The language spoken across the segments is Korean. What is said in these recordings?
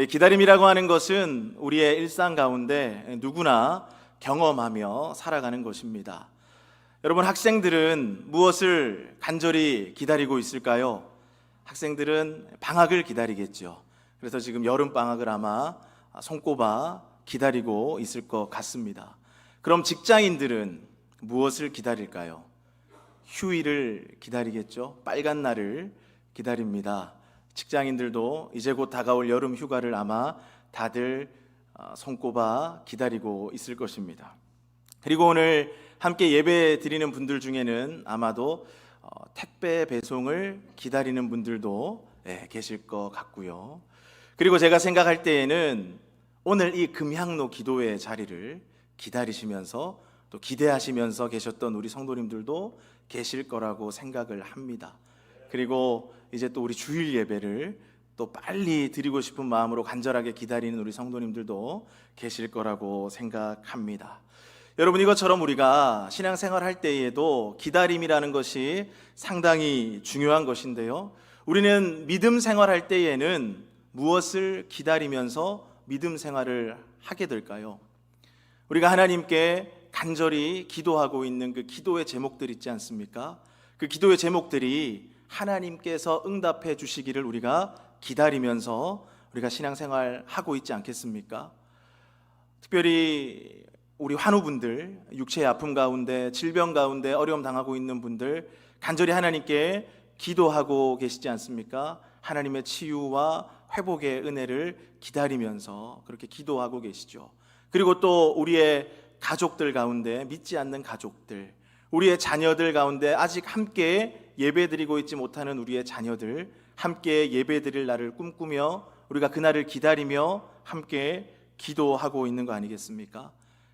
기다림이라고 하는 것은 우리의 일상 가운데 누구나 경험하며 살아가는 것입니다. 여러분, 학생들은 무엇을 간절히 기다리고 있을까요? 학생들은 방학을 기다리겠죠. 그래서 지금 여름 방학을 아마 손꼽아 기다리고 있을 것 같습니다. 그럼 직장인들은 무엇을 기다릴까요? 휴일을 기다리겠죠. 빨간 날을 기다립니다. 직장인들도 이제 곧 다가올 여름 휴가를 아마 다들 손꼽아 기다리고 있을 것입니다. 그리고 오늘 함께 예배 드리는 분들 중에는 아마도 택배 배송을 기다리는 분들도 계실 것 같고요. 그리고 제가 생각할 때에는 오늘 이 금향로 기도회 자리를 기다리시면서 또 기대하시면서 계셨던 우리 성도님들도 계실 거라고 생각을 합니다. 그리고 이제 또 우리 주일 예배를 또 빨리 드리고 싶은 마음으로 간절하게 기다리는 우리 성도님들도 계실 거라고 생각합니다. 여러분, 이것처럼 우리가 신앙생활 할 때에도 기다림이라는 것이 상당히 중요한 것인데요, 우리는 믿음 생활할 때에는 무엇을 기다리면서 믿음 생활을 하게 될까요? 우리가 하나님께 간절히 기도하고 있는 그 기도의 제목들 있지 않습니까? 그 기도의 제목들이 하나님께서 응답해 주시기를 우리가 기다리면서 우리가 신앙생활 하고 있지 않겠습니까? 특별히 우리 환우분들, 육체의 아픔 가운데, 질병 가운데 어려움 당하고 있는 분들 간절히 하나님께 기도하고 계시지 않습니까? 하나님의 치유와 회복의 은혜를 기다리면서 그렇게 기도하고 계시죠. 그리고 또 우리의 가족들 가운데, 믿지 않는 가족들, 우리의 자녀들 가운데 아직 함께 예배드리고 있지 못하는 우리의 자녀들, 함께 예배드릴 날을 꿈꾸며 우리가 그날을 기다리며 함께 기도하고 있는 거 아니겠습니까?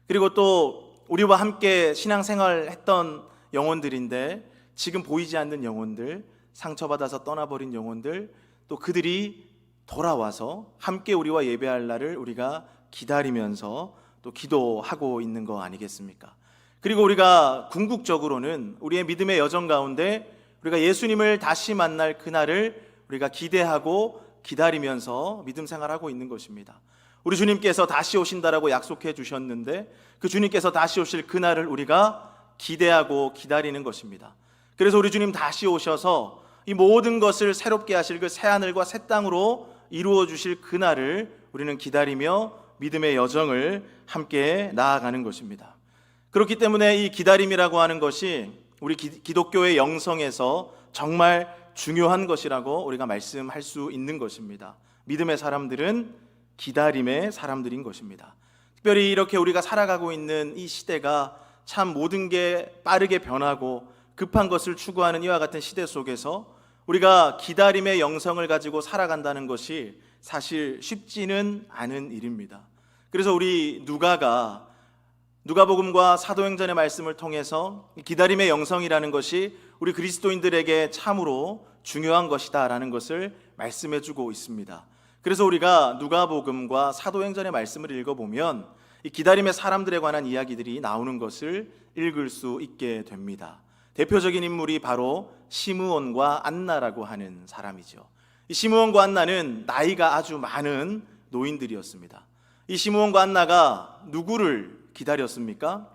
그리고 또 우리와 함께 신앙생활 했던 영혼들인데 지금 보이지 않는 영혼들, 상처받아서 떠나버린 영혼들, 또 그들이 돌아와서 함께 우리와 예배할 날을 우리가 기다리면서 또 기도하고 있는 거 아니겠습니까? 그리고 우리가 궁극적으로는 우리의 믿음의 여정 가운데 우리가 예수님을 다시 만날 그날을 우리가 기대하고 기다리면서 믿음 생활하고 있는 것입니다. 우리 주님께서 다시 오신다라고 약속해 주셨는데 그 주님께서 다시 오실 그날을 우리가 기대하고 기다리는 것입니다. 그래서 우리 주님 다시 오셔서 이 모든 것을 새롭게 하실 그 새하늘과 새 땅으로 이루어 주실 그날을 우리는 기다리며 믿음의 여정을 함께 나아가는 것입니다. 그렇기 때문에 이 기다림이라고 하는 것이 우리 기독교의 영성에서 정말 중요한 것이라고 우리가 말씀할 수 있는 것입니다. 믿음의 사람들은 기다림의 사람들인 것입니다. 특별히 이렇게 우리가 살아가고 있는 이 시대가 참 모든 게 빠르게 변하고 급한 것을 추구하는 이와 같은 시대 속에서 우리가 기다림의 영성을 가지고 살아간다는 것이 사실 쉽지는 않은 일입니다. 그래서 우리 누가복음과 사도행전의 말씀을 통해서 기다림의 영성이라는 것이 우리 그리스도인들에게 참으로 중요한 것이다라는 것을 말씀해 주고 있습니다. 그래서 우리가 누가복음과 사도행전의 말씀을 읽어보면 이 기다림의 사람들에 관한 이야기들이 나오는 것을 읽을 수 있게 됩니다. 대표적인 인물이 바로 시므온과 안나라고 하는 사람이죠. 이 시므온과 안나는 나이가 아주 많은 노인들이었습니다. 이 시므온과 안나가 누구를 기다렸습니까?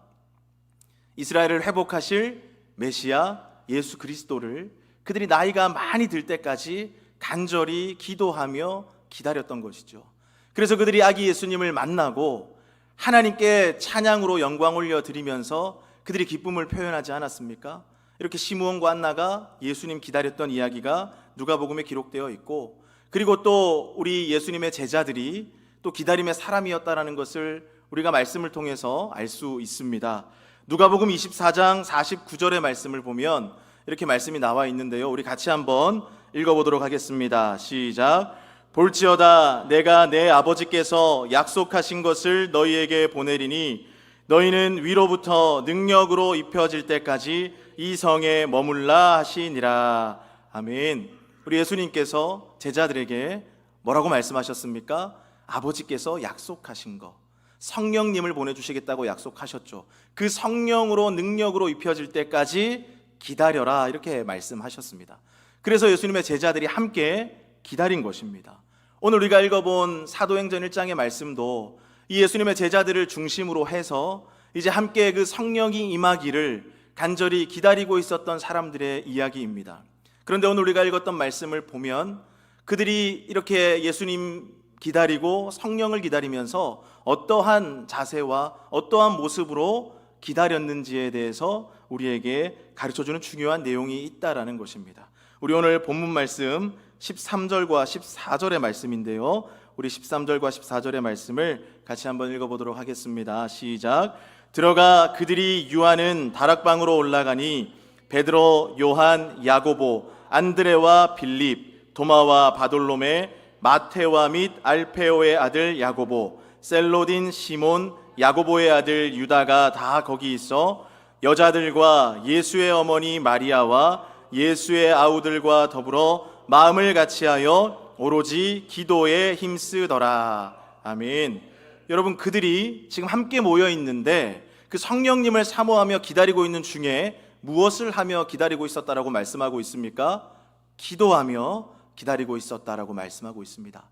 이스라엘을 회복하실 메시아 예수 그리스도를 그들이 나이가 많이 들 때까지 간절히 기도하며 기다렸던 것이죠. 그래서 그들이 아기 예수님을 만나고 하나님께 찬양으로 영광 올려드리면서 그들이 기쁨을 표현하지 않았습니까? 이렇게 시므온과 안나가 예수님 기다렸던 이야기가 누가복음에 기록되어 있고, 그리고 또 우리 예수님의 제자들이 또 기다림의 사람이었다라는 것을 우리가 말씀을 통해서 알 수 있습니다. 누가복음 24장 49절의 말씀을 보면 이렇게 말씀이 나와 있는데요, 우리 같이 한번 읽어보도록 하겠습니다. 시작. 볼지어다 내가 내 아버지께서 약속하신 것을 너희에게 보내리니 너희는 위로부터 능력으로 입혀질 때까지 이 성에 머물라 하시니라. 아멘. 우리 예수님께서 제자들에게 뭐라고 말씀하셨습니까? 아버지께서 약속하신 것, 성령님을 보내주시겠다고 약속하셨죠. 그 성령으로 능력으로 입혀질 때까지 기다려라 이렇게 말씀하셨습니다. 그래서 예수님의 제자들이 함께 기다린 것입니다. 오늘 우리가 읽어본 사도행전 1장의 말씀도 이 예수님의 제자들을 중심으로 해서 이제 함께 그 성령이 임하기를 간절히 기다리고 있었던 사람들의 이야기입니다. 그런데 오늘 우리가 읽었던 말씀을 보면 그들이 이렇게 예수님 기다리고 성령을 기다리면서 어떠한 자세와 어떠한 모습으로 기다렸는지에 대해서 우리에게 가르쳐주는 중요한 내용이 있다라는 것입니다. 우리 오늘 본문 말씀 13절과 14절의 말씀인데요, 우리 13절과 14절의 말씀을 같이 한번 읽어보도록 하겠습니다. 시작. 들어가 그들이 유하는 다락방으로 올라가니 베드로, 요한, 야고보, 안드레와 빌립, 도마와 바돌로메, 마테와 및 알페오의 아들 야고보, 셀로딘, 시몬, 야고보의 아들 유다가 다 거기 있어 여자들과 예수의 어머니 마리아와 예수의 아우들과 더불어 마음을 같이하여 오로지 기도에 힘쓰더라. 아멘. 여러분, 그들이 지금 함께 모여 있는데 그 성령님을 사모하며 기다리고 있는 중에 무엇을 하며 기다리고 있었다라고 말씀하고 있습니까? 기도하며 기다리고 있었다라고 말씀하고 있습니다.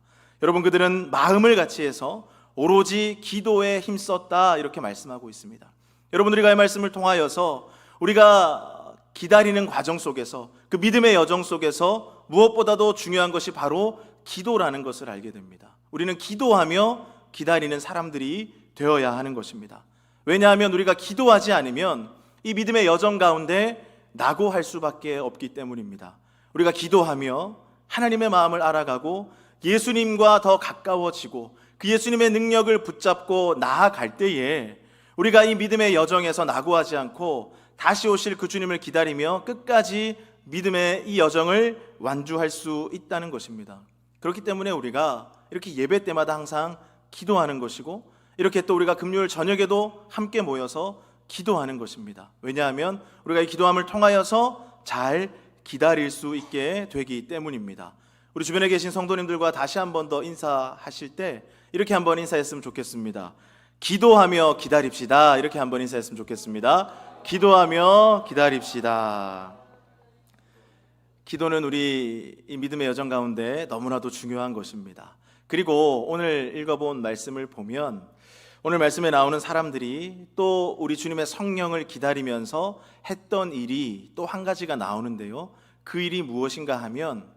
여러분, 그들은 마음을 같이해서 오로지 기도에 힘썼다 이렇게 말씀하고 있습니다. 여러분, 우리가 이 말씀을 통하여서 우리가 기다리는 과정 속에서 그 믿음의 여정 속에서 무엇보다도 중요한 것이 바로 기도라는 것을 알게 됩니다. 우리는 기도하며 기다리는 사람들이 되어야 하는 것입니다. 왜냐하면 우리가 기도하지 않으면 이 믿음의 여정 가운데 낙오할 수밖에 없기 때문입니다. 우리가 기도하며 하나님의 마음을 알아가고 예수님과 더 가까워지고 그 예수님의 능력을 붙잡고 나아갈 때에 우리가 이 믿음의 여정에서 낙오하지 않고 다시 오실 그 주님을 기다리며 끝까지 믿음의 이 여정을 완주할 수 있다는 것입니다. 그렇기 때문에 우리가 이렇게 예배 때마다 항상 기도하는 것이고, 이렇게 또 우리가 금요일 저녁에도 함께 모여서 기도하는 것입니다. 왜냐하면 우리가 이 기도함을 통하여서 잘 기다릴 수 있게 되기 때문입니다. 우리 주변에 계신 성도님들과 다시 한 번 더 인사하실 때 이렇게 한번 인사했으면 좋겠습니다. 기도하며 기다립시다. 이렇게 한번 인사했으면 좋겠습니다. 기도하며 기다립시다. 기도는 우리 이 믿음의 여정 가운데 너무나도 중요한 것입니다. 그리고 오늘 읽어본 말씀을 보면 오늘 말씀에 나오는 사람들이 또 우리 주님의 성령을 기다리면서 했던 일이 또 한 가지가 나오는데요, 그 일이 무엇인가 하면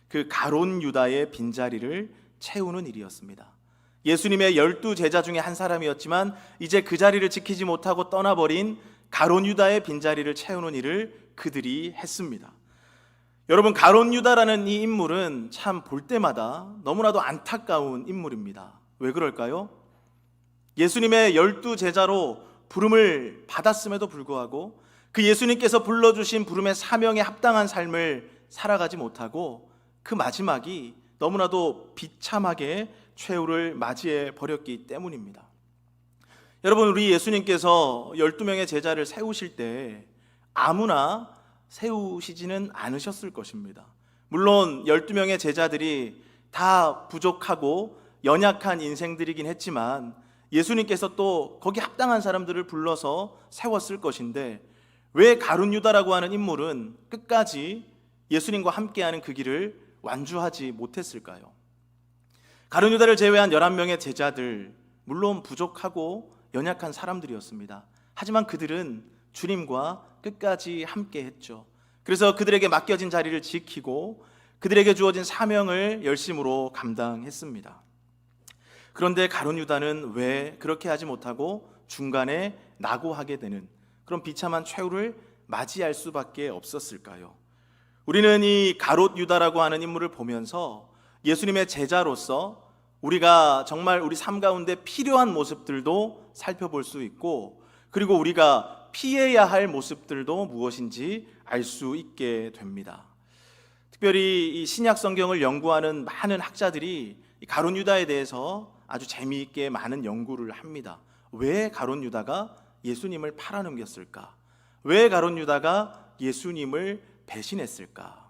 그 가룟 유다의 빈자리를 채우는 일이었습니다. 예수님의 12 제자 중에 한 사람이었지만 이제 그 자리를 지키지 못하고 떠나버린 가룟 유다의 빈자리를 채우는 일을 그들이 했습니다. 여러분, 가룟 유다라는 이 인물은 참 볼 때마다 너무나도 안타까운 인물입니다. 왜 그럴까요? 예수님의 12 제자로 부름을 받았음에도 불구하고 그 예수님께서 불러주신 부름의 사명에 합당한 삶을 살아가지 못하고 그 마지막이 너무나도 비참하게 최후를 맞이해 버렸기 때문입니다. 여러분, 우리 예수님께서 12명의 제자를 세우실 때 아무나 세우시지는 않으셨을 것입니다. 물론 12명의 제자들이 다 부족하고 연약한 인생들이긴 했지만 예수님께서 또 거기 합당한 사람들을 불러서 세웠을 것인데 왜 가룟 유다라고 하는 인물은 끝까지 예수님과 함께하는 그 길을 완주하지 못했을까요? 가룟 유다를 제외한 11명의 제자들, 물론 부족하고 연약한 사람들이었습니다. 하지만 그들은 주님과 끝까지 함께 했죠. 그래서 그들에게 맡겨진 자리를 지키고 그들에게 주어진 사명을 열심으로 감당했습니다. 그런데 가룟 유다는 왜 그렇게 하지 못하고 중간에 낙오하게 되는 그런 비참한 최후를 맞이할 수밖에 없었을까요? 우리는 이 가룟 유다라고 하는 인물을 보면서 예수님의 제자로서 우리가 정말 우리 삶 가운데 필요한 모습들도 살펴볼 수 있고, 그리고 우리가 피해야 할 모습들도 무엇인지 알 수 있게 됩니다. 특별히 이 신약 성경을 연구하는 많은 학자들이 이 가룟 유다에 대해서 아주 재미있게 많은 연구를 합니다. 왜 가룟 유다가 예수님을 팔아넘겼을까? 왜 가룟 유다가 예수님을 배신했을까?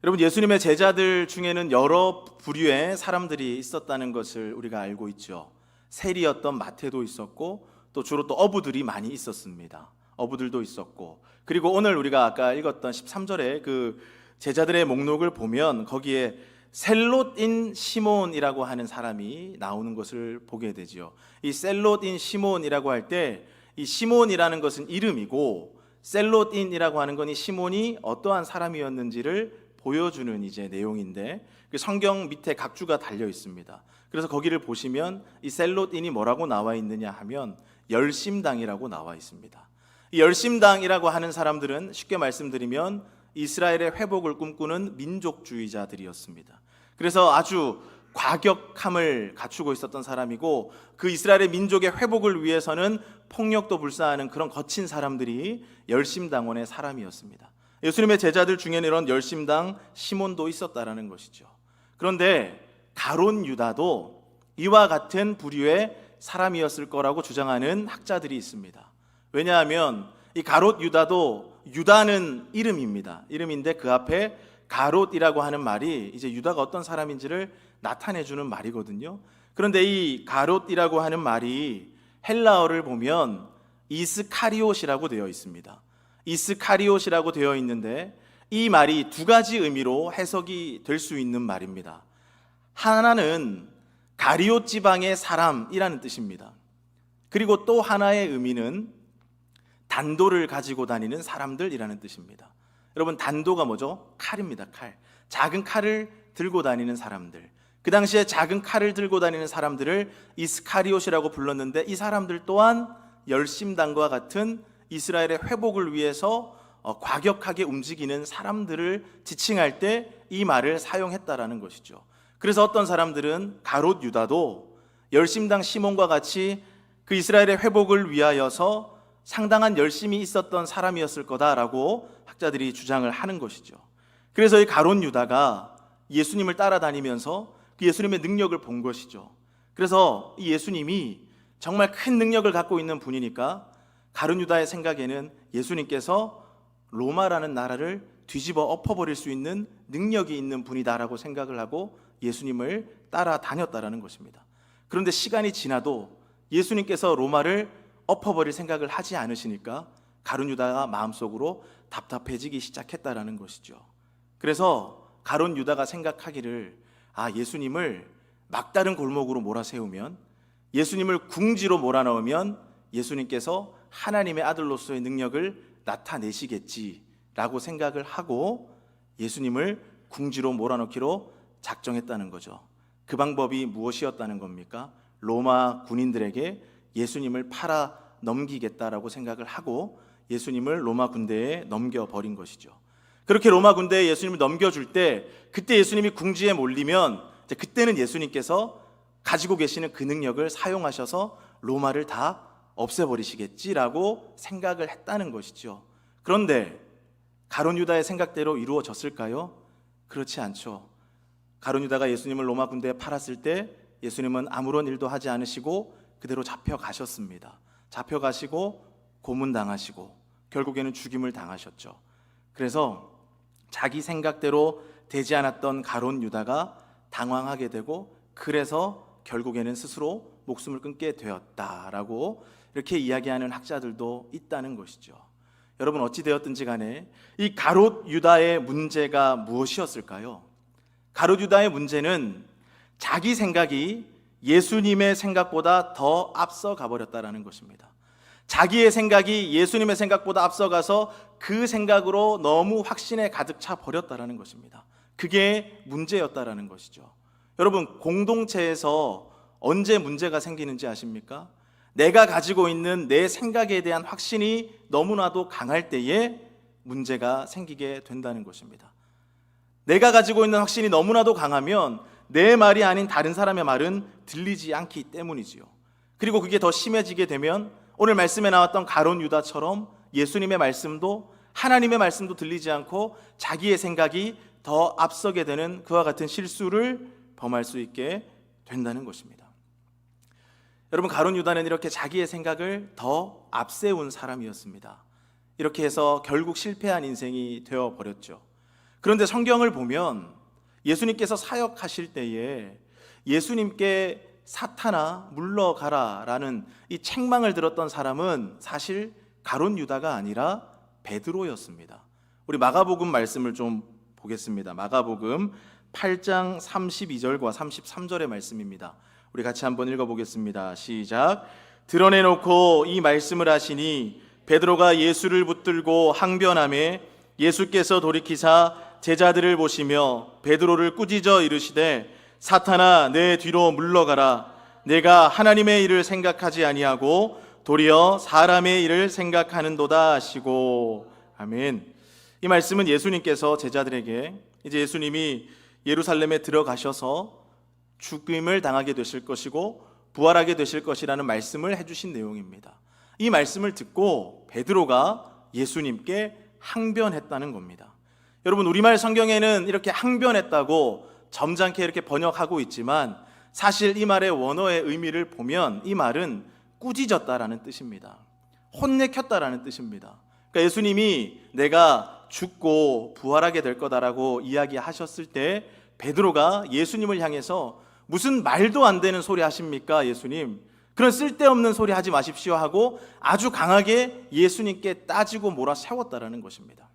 여러분, 예수님의 제자들 중에는 여러 부류의 사람들이 있었다는 것을 우리가 알고 있죠. 세리였던 마태도 있었고, 또 주로 또 어부들이 많이 있었습니다. 어부들도 있었고, 그리고 오늘 우리가 아까 읽었던 13절에 그 제자들의 목록을 보면 거기에 셀롯인 시몬이라고 하는 사람이 나오는 것을 보게 되지요. 이 셀롯인 시몬이라고 할 때 이 시몬이라는 것은 이름이고 셀롯인이라고 하는 건 이 시몬이 어떠한 사람이었는지를 보여주는 이제 내용인데 그 성경 밑에 각주가 달려 있습니다. 그래서 거기를 보시면 이 셀롯인이 뭐라고 나와 있느냐 하면 열심당이라고 나와 있습니다. 이 열심당이라고 하는 사람들은 쉽게 말씀드리면 이스라엘의 회복을 꿈꾸는 민족주의자들이었습니다. 그래서 아주 과격함을 갖추고 있었던 사람이고 그 이스라엘의 민족의 회복을 위해서는 폭력도 불사하는 그런 거친 사람들이 열심당원의 사람이었습니다. 예수님의 제자들 중에는 이런 열심당 시몬도 있었다라는 것이죠. 그런데 가룟 유다도 이와 같은 부류의 사람이었을 거라고 주장하는 학자들이 있습니다. 왜냐하면 이 가롯 유다도 유다는 이름입니다. 이름인데 그 앞에 가롯이라고 하는 말이 이제 유다가 어떤 사람인지를 나타내주는 말이거든요. 그런데 이 가롯이라고 하는 말이 헬라어를 보면 이스카리옷이라고 되어 있습니다. 이스카리옷이라고 되어 있는데 이 말이 두 가지 의미로 해석이 될 수 있는 말입니다. 하나는 가리옷 지방의 사람이라는 뜻입니다. 그리고 또 하나의 의미는 단도를 가지고 다니는 사람들이라는 뜻입니다. 여러분, 단도가 뭐죠? 칼입니다. 칼. 작은 칼을 들고 다니는 사람들. 그 당시에 작은 칼을 들고 다니는 사람들을 이스카리옷이라고 불렀는데 이 사람들 또한 열심당과 같은 이스라엘의 회복을 위해서 과격하게 움직이는 사람들을 지칭할 때 이 말을 사용했다라는 것이죠. 그래서 어떤 사람들은 가롯 유다도 열심당 시몬과 같이 그 이스라엘의 회복을 위하여서 상당한 열심이 있었던 사람이었을 거다라고 학자들이 주장을 하는 것이죠. 그래서 이 가롯 유다가 예수님을 따라다니면서 그 예수님의 능력을 본 것이죠. 그래서 이 예수님이 정말 큰 능력을 갖고 있는 분이니까 가룟 유다의 생각에는 예수님께서 로마라는 나라를 뒤집어 엎어버릴 수 있는 능력이 있는 분이다라고 생각을 하고 예수님을 따라다녔다라는 것입니다. 그런데 시간이 지나도 예수님께서 로마를 엎어버릴 생각을 하지 않으시니까 가룟 유다가 마음속으로 답답해지기 시작했다라는 것이죠. 그래서 가룟 유다가 생각하기를 예수님을 막다른 골목으로 몰아세우면, 예수님을 궁지로 몰아넣으면 예수님께서 하나님의 아들로서의 능력을 나타내시겠지라고 생각을 하고 예수님을 궁지로 몰아넣기로 작정했다는 거죠. 그 방법이 무엇이었다는 겁니까? 로마 군인들에게 예수님을 팔아 넘기겠다라고 생각을 하고 예수님을 로마 군대에 넘겨버린 것이죠. 그렇게 로마 군대에 예수님을 넘겨줄 때 그때 예수님이 궁지에 몰리면 그때는 예수님께서 가지고 계시는 그 능력을 사용하셔서 로마를 다 없애버리시겠지라고 생각을 했다는 것이죠. 그런데 가룟 유다의 생각대로 이루어졌을까요? 그렇지 않죠. 가룟 유다가 예수님을 로마 군대에 팔았을 때 예수님은 아무런 일도 하지 않으시고 그대로 잡혀가셨습니다. 잡혀가시고 고문당하시고 결국에는 죽임을 당하셨죠. 그래서 자기 생각대로 되지 않았던 가룟 유다가 당황하게 되고 그래서 결국에는 스스로 목숨을 끊게 되었다라고 이렇게 이야기하는 학자들도 있다는 것이죠. 여러분, 어찌 되었든지 간에 이 가롯 유다의 문제가 무엇이었을까요? 가롯 유다의 문제는 자기 생각이 예수님의 생각보다 더 앞서 가버렸다라는 것입니다. 자기의 생각이 예수님의 생각보다 앞서가서 그 생각으로 너무 확신에 가득 차 버렸다라는 것입니다. 그게 문제였다라는 것이죠. 여러분, 공동체에서 언제 문제가 생기는지 아십니까? 내가 가지고 있는 내 생각에 대한 확신이 너무나도 강할 때에 문제가 생기게 된다는 것입니다. 내가 가지고 있는 확신이 너무나도 강하면 내 말이 아닌 다른 사람의 말은 들리지 않기 때문이지요. 그리고 그게 더 심해지게 되면 오늘 말씀에 나왔던 가룟 유다처럼 예수님의 말씀도 하나님의 말씀도 들리지 않고 자기의 생각이 더 앞서게 되는 그와 같은 실수를 범할 수 있게 된다는 것입니다. 여러분, 가룟 유다는 이렇게 자기의 생각을 더 앞세운 사람이었습니다. 이렇게 해서 결국 실패한 인생이 되어버렸죠. 그런데 성경을 보면 예수님께서 사역하실 때에 예수님께 사탄아 물러가라 라는 이 책망을 들었던 사람은 사실 가룟 유다가 아니라 베드로였습니다. 우리 마가복음 말씀을 좀 보겠습니다. 마가복음 8장 32절과 33절의 말씀입니다. 우리 같이 한번 읽어보겠습니다. 시작. 드러내놓고 이 말씀을 하시니 베드로가 예수를 붙들고 항변하매 예수께서 돌이키사 제자들을 보시며 베드로를 꾸짖어 이르시되 사탄아 내 뒤로 물러가라. 내가 하나님의 일을 생각하지 아니하고 도리어 사람의 일을 생각하는도다 하시고. 아멘. 이 말씀은 예수님께서 제자들에게 이제 예수님이 예루살렘에 들어가셔서 죽임을 당하게 되실 것이고 부활하게 되실 것이라는 말씀을 해주신 내용입니다. 이 말씀을 듣고 베드로가 예수님께 항변했다는 겁니다. 여러분, 우리말 성경에는 이렇게 항변했다고 점잖게 이렇게 번역하고 있지만 사실 이 말의 원어의 의미를 보면 이 말은 꾸짖었다라는 뜻입니다. 혼내켰다라는 뜻입니다. 그러니까 예수님이 내가 죽고 부활하게 될 거다라고 이야기하셨을 때 베드로가 예수님을 향해서 무슨 말도 안 되는 소리 하십니까 예수님? 그런 쓸데없는 소리 하지 마십시오 하고 아주 강하게 예수님께 따지고 몰아세웠다라는 것입니다.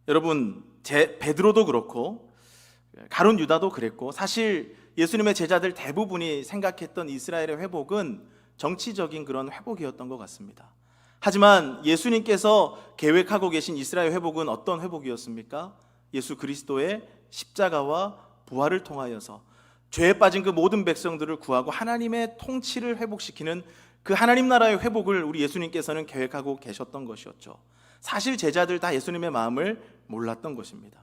여러분, 베드로도 그렇고 가룟 유다도 그랬고 사실 예수님의 제자들 대부분이 생각했던 이스라엘의 회복은 정치적인 그런 회복이었던 것 같습니다. 하지만 예수님께서 계획하고 계신 이스라엘 회복은 어떤 회복이었습니까? 예수 그리스도의 십자가와 부활을 통하여서 죄에 빠진 그 모든 백성들을 구하고 하나님의 통치를 회복시키는 그 하나님 나라의 회복을 우리 예수님께서는 계획하고 계셨던 것이었죠. 사실 제자들 다 예수님의 마음을 몰랐던 것입니다.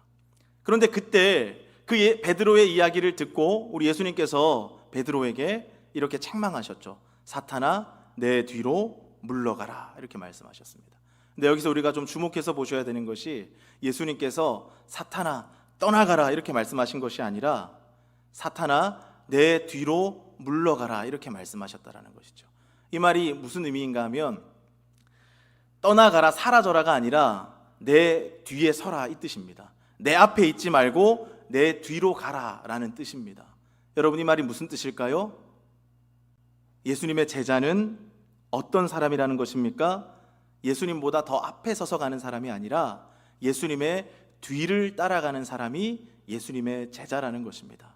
그런데 그때 그 베드로의 이야기를 듣고 우리 예수님께서 베드로에게 이렇게 책망하셨죠. 사탄아 내 뒤로 물러가라 이렇게 말씀하셨습니다. 근데 여기서 우리가 좀 주목해서 보셔야 되는 것이 예수님께서 사탄아 떠나가라 이렇게 말씀하신 것이 아니라 사탄아 내 뒤로 물러가라 이렇게 말씀하셨다라는 것이죠. 이 말이 무슨 의미인가 하면 떠나가라 사라져라가 아니라 내 뒤에 서라 이 뜻입니다. 내 앞에 있지 말고 내 뒤로 가라라는 뜻입니다. 여러분, 이 말이 무슨 뜻일까요? 예수님의 제자는 어떤 사람이라는 것입니까? 예수님보다 더 앞에 서서 가는 사람이 아니라 예수님의 뒤를 따라가는 사람이 예수님의 제자라는 것입니다.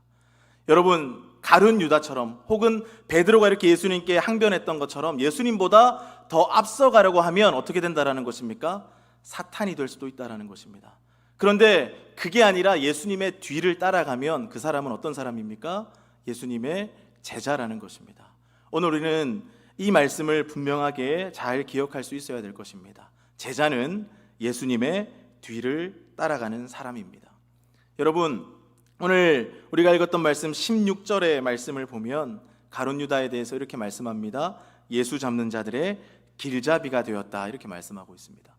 여러분, 가룟 유다처럼 혹은 베드로가 이렇게 예수님께 항변했던 것처럼 예수님보다 더 앞서가려고 하면 어떻게 된다라는 것입니까? 사탄이 될 수도 있다라는 것입니다. 그런데 그게 아니라 예수님의 뒤를 따라가면 그 사람은 어떤 사람입니까? 예수님의 제자라는 것입니다. 오늘 우리는 이 말씀을 분명하게 잘 기억할 수 있어야 될 것입니다. 제자는 예수님의 뒤를 따라가는 사람입니다. 여러분, 오늘 우리가 읽었던 말씀 16절의 말씀을 보면 가룟 유다에 대해서 이렇게 말씀합니다. 예수 잡는 자들의 길잡이가 되었다 이렇게 말씀하고 있습니다.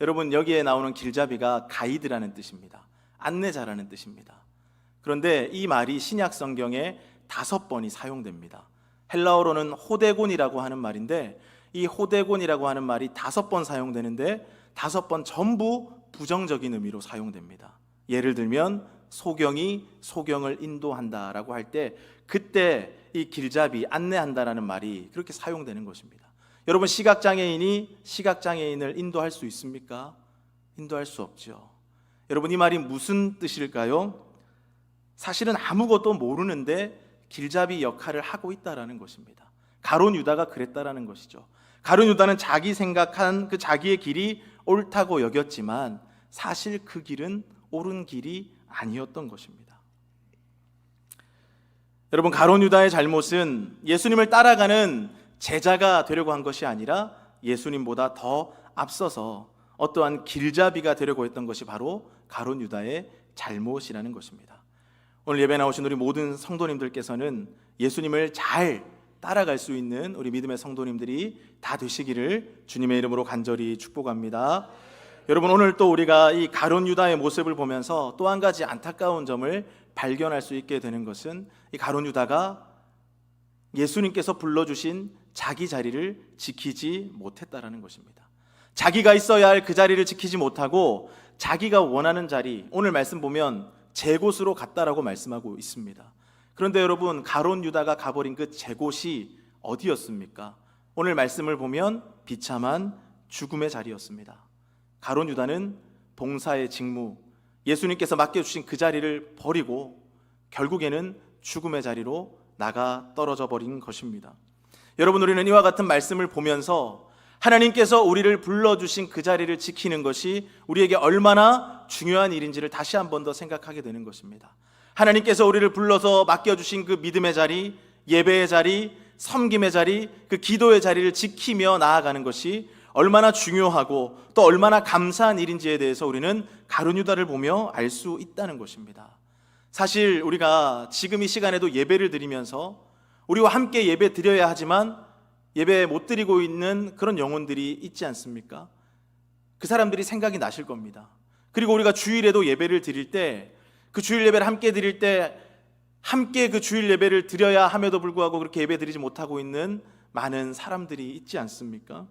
여러분, 여기에 나오는 길잡이가 가이드라는 뜻입니다. 안내자라는 뜻입니다. 그런데 이 말이 신약 성경에 5번이 사용됩니다. 헬라어로는 호데곤이라고 하는 말인데 이 호데곤이라고 하는 말이 5번 사용되는데 5번 전부 부정적인 의미로 사용됩니다. 예를 들면 소경이 소경을 인도한다라고 할 때 그때 이 길잡이 안내한다라는 말이 그렇게 사용되는 것입니다. 여러분, 시각장애인이 시각장애인을 인도할 수 있습니까? 인도할 수 없죠. 여러분, 이 말이 무슨 뜻일까요? 사실은 아무것도 모르는데 길잡이 역할을 하고 있다라는 것입니다. 가룟 유다가 그랬다라는 것이죠. 가룟 유다는 자기 생각한 그 자기의 길이 옳다고 여겼지만 사실 그 길은 옳은 길이 아니었던 것입니다. 여러분, 가룟 유다의 잘못은 예수님을 따라가는 제자가 되려고 한 것이 아니라 예수님보다 더 앞서서 어떠한 길잡이가 되려고 했던 것이 바로 가룟 유다의 잘못이라는 것입니다. 오늘 예배 나오신 우리 모든 성도님들께서는 예수님을 잘 따라갈 수 있는 우리 믿음의 성도님들이 다 되시기를 주님의 이름으로 간절히 축복합니다. 여러분, 오늘 또 우리가 이 가룟 유다의 모습을 보면서 또 한 가지 안타까운 점을 발견할 수 있게 되는 것은 이 가룟 유다가 예수님께서 불러주신 자기 자리를 지키지 못했다라는 것입니다. 자기가 있어야 할 그 자리를 지키지 못하고 자기가 원하는 자리, 오늘 말씀 보면 제 곳으로 갔다라고 말씀하고 있습니다. 그런데 여러분, 가룟 유다가 가버린 그 제 곳이 어디였습니까? 오늘 말씀을 보면 비참한 죽음의 자리였습니다. 가룟 유다는 봉사의 직무, 예수님께서 맡겨주신 그 자리를 버리고 결국에는 죽음의 자리로 나가 떨어져 버린 것입니다. 여러분, 우리는 이와 같은 말씀을 보면서 하나님께서 우리를 불러주신 그 자리를 지키는 것이 우리에게 얼마나 중요한 일인지를 다시 한 번 더 생각하게 되는 것입니다. 하나님께서 우리를 불러서 맡겨주신 그 믿음의 자리, 예배의 자리, 섬김의 자리, 그 기도의 자리를 지키며 나아가는 것이 얼마나 중요하고 또 얼마나 감사한 일인지에 대해서 우리는 가룟 유다를 보며 알 수 있다는 것입니다. 사실 우리가 지금 이 시간에도 예배를 드리면서 우리와 함께 예배 드려야 하지만 예배 못 드리고 있는 그런 영혼들이 있지 않습니까? 그 사람들이 생각이 나실 겁니다. 그리고 우리가 주일에도 예배를 드릴 때, 그 주일 예배를 함께 드릴 때 함께 그 주일 예배를 드려야 함에도 불구하고 그렇게 예배 드리지 못하고 있는 많은 사람들이 있지 않습니까?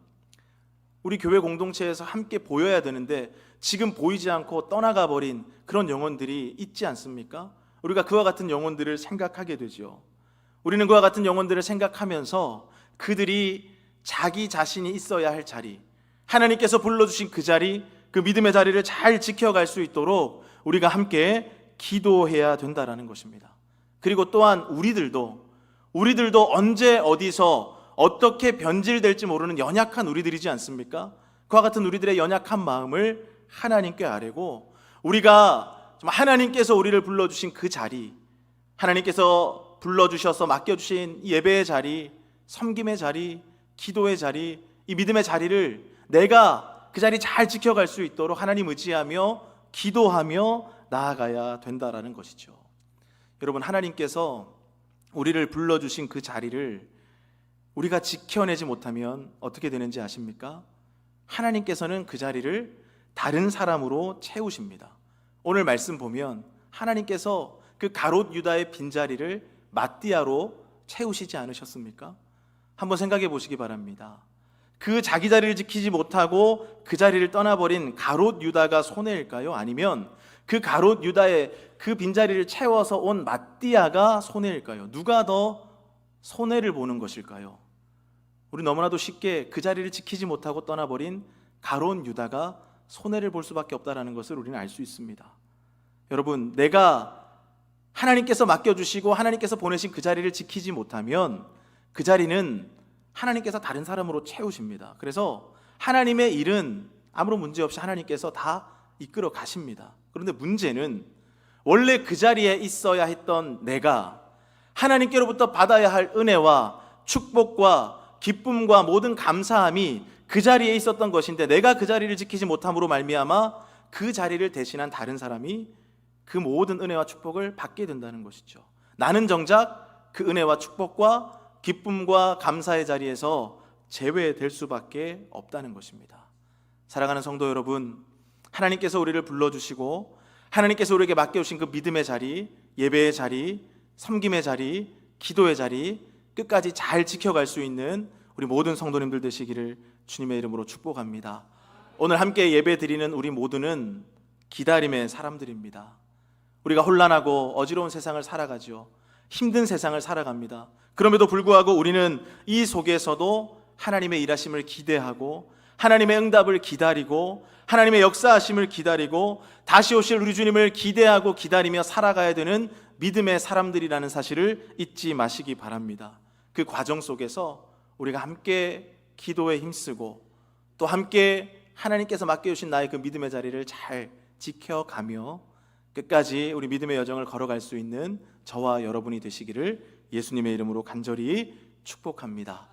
우리 교회 공동체에서 함께 보여야 되는데 지금 보이지 않고 떠나가 버린 그런 영혼들이 있지 않습니까? 우리가 그와 같은 영혼들을 생각하게 되죠. 우리는 그와 같은 영혼들을 생각하면서 그들이 자기 자신이 있어야 할 자리, 하나님께서 불러주신 그 자리, 그 믿음의 자리를 잘 지켜갈 수 있도록 우리가 함께 기도해야 된다라는 것입니다. 그리고 또한 우리들도 언제 어디서 어떻게 변질될지 모르는 연약한 우리들이지 않습니까? 그와 같은 우리들의 연약한 마음을 하나님께 아뢰고 우리가 좀 하나님께서 우리를 불러주신 그 자리, 하나님께서 불러주셔서 맡겨주신 예배의 자리, 섬김의 자리, 기도의 자리, 이 믿음의 자리를 내가 그 자리 잘 지켜갈 수 있도록 하나님 의지하며 기도하며 나아가야 된다라는 것이죠. 여러분, 하나님께서 우리를 불러주신 그 자리를 우리가 지켜내지 못하면 어떻게 되는지 아십니까? 하나님께서는 그 자리를 다른 사람으로 채우십니다. 오늘 말씀 보면 하나님께서 그 가롯 유다의 빈자리를 마띠아로 채우시지 않으셨습니까? 한번 생각해 보시기 바랍니다. 그 자기 자리를 지키지 못하고 그 자리를 떠나버린 가롯 유다가 손해일까요? 아니면 그 가롯 유다의 그 빈자리를 채워서 온 마띠아가 손해일까요? 누가 더 손해를 보는 것일까요? 우리 너무나도 쉽게 그 자리를 지키지 못하고 떠나버린 가롯 유다가 손해를 볼 수밖에 없다는 것을 우리는 알 수 있습니다. 여러분, 내가 하나님께서 맡겨주시고 하나님께서 보내신 그 자리를 지키지 못하면 그 자리는 하나님께서 다른 사람으로 채우십니다. 그래서 하나님의 일은 아무런 문제 없이 하나님께서 다 이끌어 가십니다. 그런데 문제는 원래 그 자리에 있어야 했던 내가 하나님께로부터 받아야 할 은혜와 축복과 기쁨과 모든 감사함이 그 자리에 있었던 것인데 내가 그 자리를 지키지 못함으로 말미암아 그 자리를 대신한 다른 사람이 그 모든 은혜와 축복을 받게 된다는 것이죠. 나는 정작 그 은혜와 축복과 기쁨과 감사의 자리에서 제외될 수밖에 없다는 것입니다. 사랑하는 성도 여러분, 하나님께서 우리를 불러주시고 하나님께서 우리에게 맡겨주신 그 믿음의 자리, 예배의 자리, 섬김의 자리, 기도의 자리 끝까지 잘 지켜갈 수 있는 우리 모든 성도님들 되시기를 주님의 이름으로 축복합니다. 오늘 함께 예배 드리는 우리 모두는 기다림의 사람들입니다. 우리가 혼란하고 어지러운 세상을 살아가죠. 힘든 세상을 살아갑니다. 그럼에도 불구하고 우리는 이 속에서도 하나님의 일하심을 기대하고 하나님의 응답을 기다리고 하나님의 역사하심을 기다리고 다시 오실 우리 주님을 기대하고 기다리며 살아가야 되는 믿음의 사람들이라는 사실을 잊지 마시기 바랍니다. 그 과정 속에서 우리가 함께 기도에 힘쓰고 또 함께 하나님께서 맡겨주신 나의 그 믿음의 자리를 잘 지켜가며 끝까지 우리 믿음의 여정을 걸어갈 수 있는 저와 여러분이 되시기를 예수님의 이름으로 간절히 축복합니다.